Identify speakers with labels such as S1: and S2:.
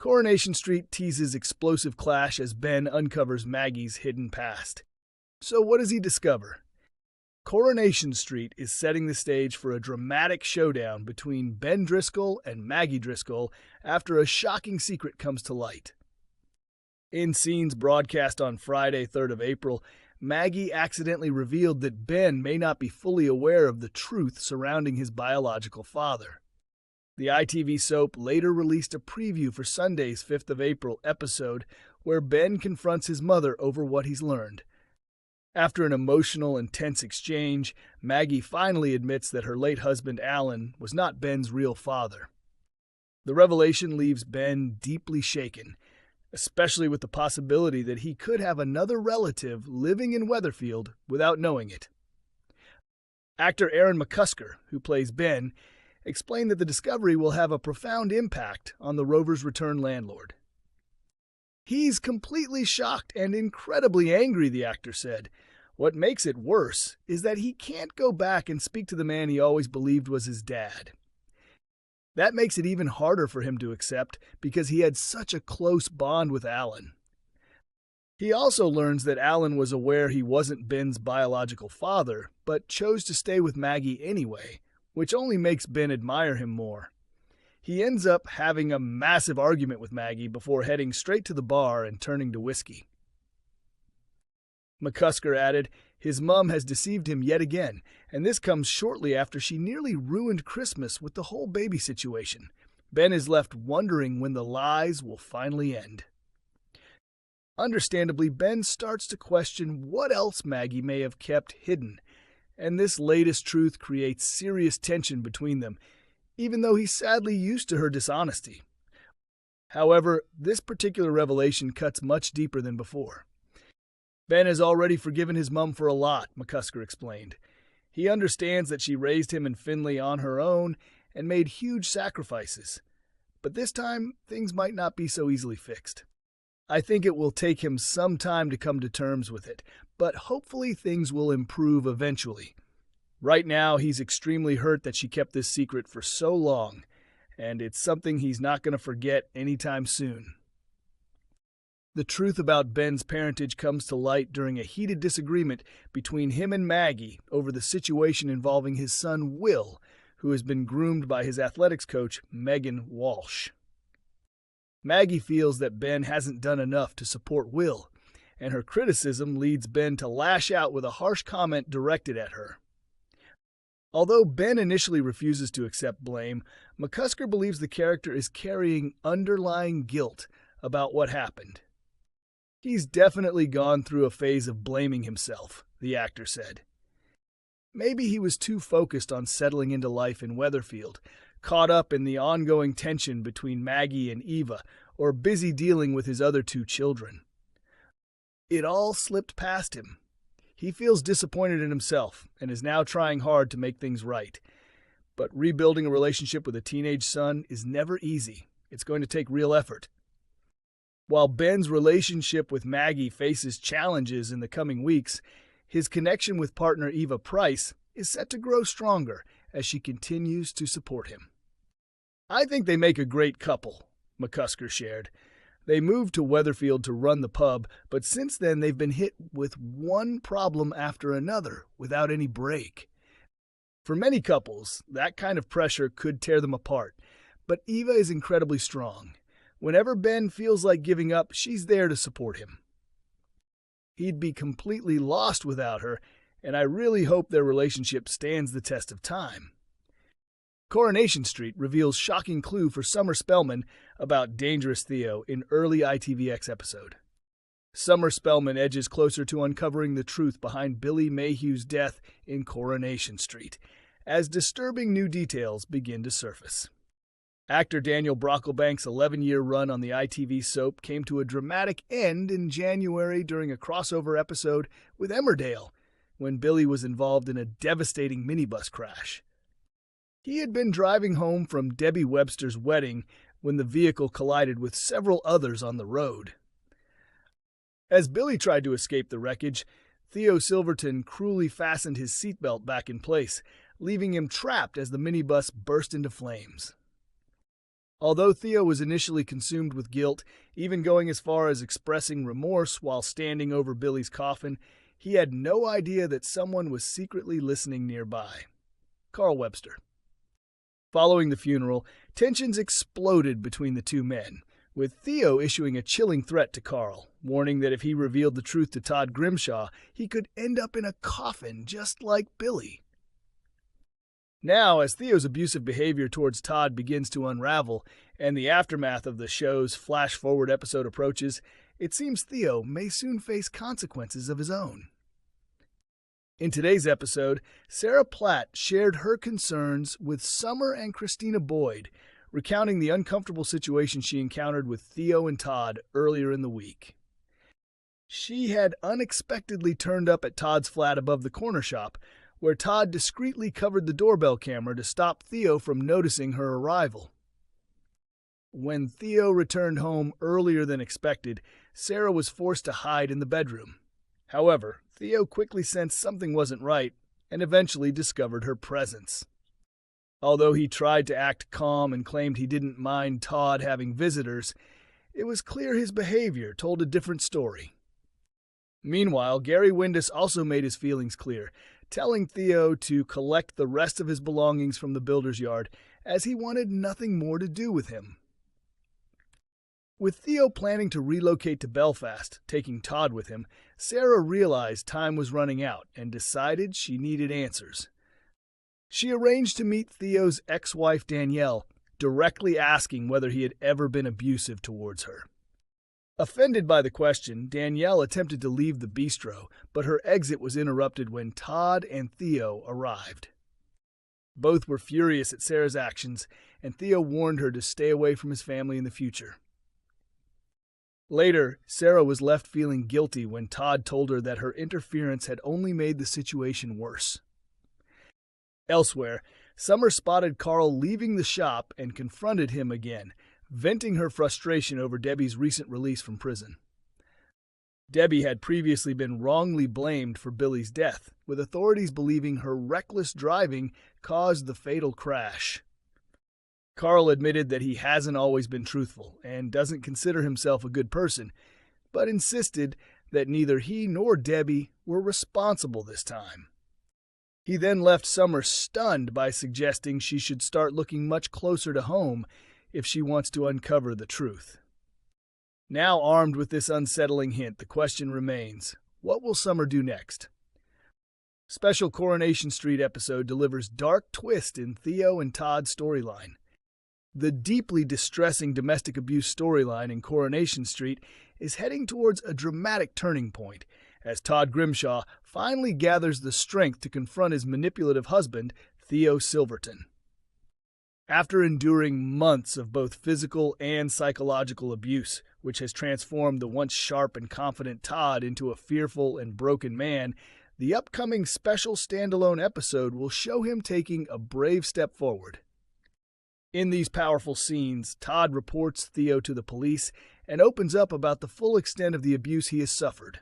S1: Coronation Street teases explosive clash as Ben uncovers Maggie's hidden past. So what does he discover? Coronation Street is setting the stage for a dramatic showdown between Ben Driscoll and Maggie Driscoll after a shocking secret comes to light. In scenes broadcast on Friday, 3rd of April, Maggie accidentally revealed that Ben may not be fully aware of the truth surrounding his biological father. The ITV soap later released a preview for Sunday's 5th of April episode where Ben confronts his mother over what he's learned. After an emotional and tense exchange, Maggie finally admits that her late husband Alan was not Ben's real father. The revelation leaves Ben deeply shaken, especially with the possibility that he could have another relative living in Weatherfield without knowing it. Actor Aaron McCusker, who plays Ben, explained that the discovery will have a profound impact on the Rover's return landlord. He's completely shocked and incredibly angry, the actor said. What makes it worse is that he can't go back and speak to the man he always believed was his dad. That makes it even harder for him to accept because he had such a close bond with Alan. He also learns that Alan was aware he wasn't Ben's biological father, but chose to stay with Maggie anyway, which only makes Ben admire him more. He ends up having a massive argument with Maggie before heading straight to the bar and turning to whiskey. McCusker added, his mom has deceived him yet again, and this comes shortly after she nearly ruined Christmas with the whole baby situation. Ben is left wondering when the lies will finally end. Understandably, Ben starts to question what else Maggie may have kept hidden, and this latest truth creates serious tension between them, even though he's sadly used to her dishonesty. However, this particular revelation cuts much deeper than before. Ben has already forgiven his mum for a lot, McCusker explained. He understands that she raised him and Finley on her own and made huge sacrifices. But this time, things might not be so easily fixed. I think it will take him some time to come to terms with it, but hopefully things will improve eventually. Right now, he's extremely hurt that she kept this secret for so long, and it's something he's not going to forget anytime soon. The truth about Ben's parentage comes to light during a heated disagreement between him and Maggie over the situation involving his son Will, who has been groomed by his athletics coach, Megan Walsh. Maggie feels that Ben hasn't done enough to support Will, and her criticism leads Ben to lash out with a harsh comment directed at her. Although Ben initially refuses to accept blame, McCusker believes the character is carrying underlying guilt about what happened. He's definitely gone through a phase of blaming himself, the actor said. Maybe he was too focused on settling into life in Weatherfield, caught up in the ongoing tension between Maggie and Eva, or busy dealing with his other two children. It all slipped past him. He feels disappointed in himself and is now trying hard to make things right. But rebuilding a relationship with a teenage son is never easy. It's going to take real effort. While Ben's relationship with Maggie faces challenges in the coming weeks, his connection with partner Eva Price is set to grow stronger as she continues to support him. I think they make a great couple, McCusker shared. They moved to Weatherfield to run the pub, but since then they've been hit with one problem after another without any break. For many couples, that kind of pressure could tear them apart, but Eva is incredibly strong. Whenever Ben feels like giving up, she's there to support him. He'd be completely lost without her, and I really hope their relationship stands the test of time. Coronation Street reveals shocking clue for Summer Spellman about dangerous Theo in early ITVX episode. Summer Spellman edges closer to uncovering the truth behind Billy Mayhew's death in Coronation Street, as disturbing new details begin to surface. Actor Daniel Brocklebank's 11-year run on the ITV soap came to a dramatic end in January during a crossover episode with Emmerdale, when Billy was involved in a devastating minibus crash. He had been driving home from Debbie Webster's wedding when the vehicle collided with several others on the road. As Billy tried to escape the wreckage, Theo Silverton cruelly fastened his seatbelt back in place, leaving him trapped as the minibus burst into flames. Although Theo was initially consumed with guilt, even going as far as expressing remorse while standing over Billy's coffin, he had no idea that someone was secretly listening nearby. Carl Webster. Following the funeral, tensions exploded between the two men, with Theo issuing a chilling threat to Carl, warning that if he revealed the truth to Todd Grimshaw, he could end up in a coffin just like Billy. Now, as Theo's abusive behavior towards Todd begins to unravel, and the aftermath of the show's flash-forward episode approaches, it seems Theo may soon face consequences of his own. In today's episode, Sarah Platt shared her concerns with Summer and Christina Boyd, recounting the uncomfortable situation she encountered with Theo and Todd earlier in the week. She had unexpectedly turned up at Todd's flat above the corner shop, where Todd discreetly covered the doorbell camera to stop Theo from noticing her arrival. When Theo returned home earlier than expected, Sarah was forced to hide in the bedroom. However, Theo quickly sensed something wasn't right and eventually discovered her presence. Although he tried to act calm and claimed he didn't mind Todd having visitors, it was clear his behavior told a different story. Meanwhile, Gary Windus also made his feelings clear, telling Theo to collect the rest of his belongings from the builder's yard, as he wanted nothing more to do with him. With Theo planning to relocate to Belfast, taking Todd with him, Sarah realized time was running out and decided she needed answers. She arranged to meet Theo's ex-wife Danielle, directly asking whether he had ever been abusive towards her. Offended by the question, Danielle attempted to leave the bistro, but her exit was interrupted when Todd and Theo arrived. Both were furious at Sarah's actions, and Theo warned her to stay away from his family in the future. Later, Sarah was left feeling guilty when Todd told her that her interference had only made the situation worse. Elsewhere, Summer spotted Carl leaving the shop and confronted him again, venting her frustration over Debbie's recent release from prison. Debbie had previously been wrongly blamed for Billy's death, with authorities believing her reckless driving caused the fatal crash. Carl admitted that he hasn't always been truthful and doesn't consider himself a good person, but insisted that neither he nor Debbie were responsible this time. He then left Summer stunned by suggesting she should start looking much closer to home if she wants to uncover the truth. Now armed with this unsettling hint, the question remains, what will Summer do next? Special Coronation Street episode delivers dark twist in Theo and Todd's storyline. The deeply distressing domestic abuse storyline in Coronation Street is heading towards a dramatic turning point, as Todd Grimshaw finally gathers the strength to confront his manipulative husband, Theo Silverton. After enduring months of both physical and psychological abuse, which has transformed the once sharp and confident Todd into a fearful and broken man, the upcoming special standalone episode will show him taking a brave step forward. In these powerful scenes, Todd reports Theo to the police and opens up about the full extent of the abuse he has suffered.